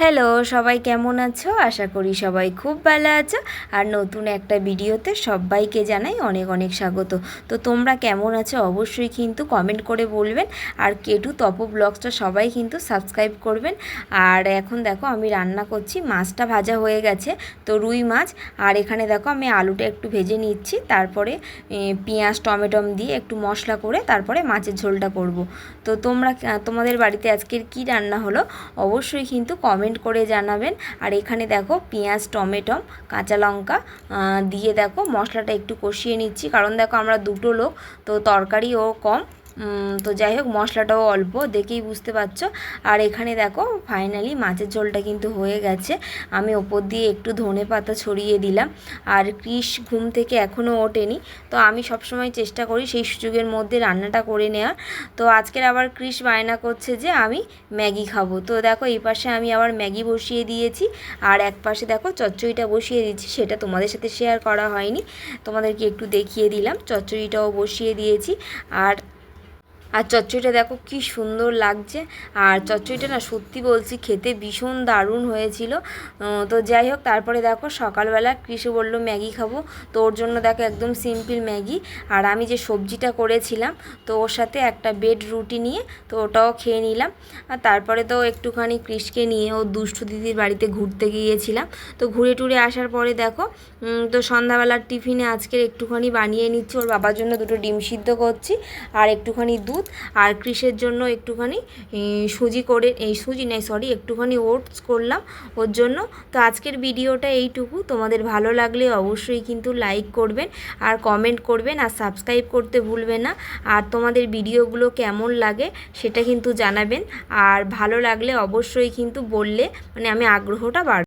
Hello, সবাই কেমন আছো? আশা করি সবাই খুব ভালো আছো। আর নতুন একটা ভিডিওতে সবাইকে জানাই অনেক অনেক স্বাগত। তো তোমরা কেমন আছো অবশ্যই কিন্তু কমেন্ট করে বলবেন। আর কেটু তপো ব্লগসটা সবাই কিন্তু সাবস্ক্রাইব করবেন। আর এখন দেখো আমি রান্না করছি, মাছটা ভাজা হয়ে গেছে, তো রুই মাছ। আর এখানে দেখো আমি আলুটা একটু ভেজে নিচ্ছি, তারপরে পেঁয়াজ টমেটম দিয়ে একটু মশলা করে তারপরে মাছের ঝোলটা করব। তো তোমাদের বাড়িতে আজকের কি রান্না হলো অবশ্যই কিন্তু কমেন্ট করে জানাবেন। আর এখানে দেখো পেঁয়াজ টমেটো কাঁচা লঙ্কা দিয়ে দেখো মশলাটা একটু কষিয়ে নিচ্ছি, কারণ দেখো আমরা দুটো লোক, তো তরকারিও কম, তো যাই হোক মশলাটাও অল্প, দেখেই বুঝতে পারছো। আর এখানে দেখো ফাইনালি মাছের ঝোলটা কিন্তু হয়ে গেছে। আমি ওপর দিয়ে একটু ধনে পাতা ছড়িয়ে দিলাম। আর কৃষ ঘুম থেকে এখনও ওঠেনি, তো আমি সবসময় চেষ্টা করি সেই সুযোগের মধ্যে রান্নাটা করে নেওয়া। তো আজকের আবার কৃষ বায়না করছে যে আমি ম্যাগি খাবো, তো দেখো এই পাশে আমি আবার ম্যাগি বসিয়ে দিয়েছি। আর এক পাশে দেখো চচ্চড়িটা বসিয়ে দিয়েছি, সেটা তোমাদের সাথে শেয়ার করা হয়নি, তোমাদেরকে একটু দেখিয়ে দিলাম। চচ্চড়িটাও বসিয়ে দিয়েছি। আর চচ্চড়িটা দেখো কি সুন্দর লাগছে। আর চচ্চড়িটা না সত্যি বলছি খেতে ভীষণ দারুণ হয়েছিল। তো যাই হোক তারপরে দেখো সকালবেলা কৃষি বললো ম্যাগি খাবো, তো ওর জন্য দেখো একদম সিম্পল ম্যাগি। আর আমি যে সবজিটা করেছিলাম, তো ওর সাথে একটা বেড রুটি নিয়ে তো ওটাও খেয়ে নিলাম। আর তারপরে তো একটুখানি কৃষকে নিয়ে ও দুষ্টু দিদির বাড়িতে ঘুরতে গিয়েছিলাম। তো ঘুরে টুরে আসার পরে দেখো তো সন্ধ্যাবেলার টিফিনে আজকের একটুখানি বানিয়ে নিচ্ছি, ওর বাবার জন্য দুটো ডিম সিদ্ধ করছি আর একটুখানি দুধ। আর কৃষের জন্য একটুখানি সুজি করে, একটুখানি ওটস করলাম ওর জন্য। তো আজকের ভিডিওটা এইটুকু, তোমাদের ভালো লাগলে অবশ্যই কিন্তু লাইক করবেন আর কমেন্ট করবেন আর সাবস্ক্রাইব করতে ভুলবেন না। আর তোমাদের ভিডিওগুলো কেমন লাগে সেটা কিন্তু জানাবেন। আর ভালো লাগলে অবশ্যই কিন্তু বললে মানে আমি আগ্রহটা বাড়বে।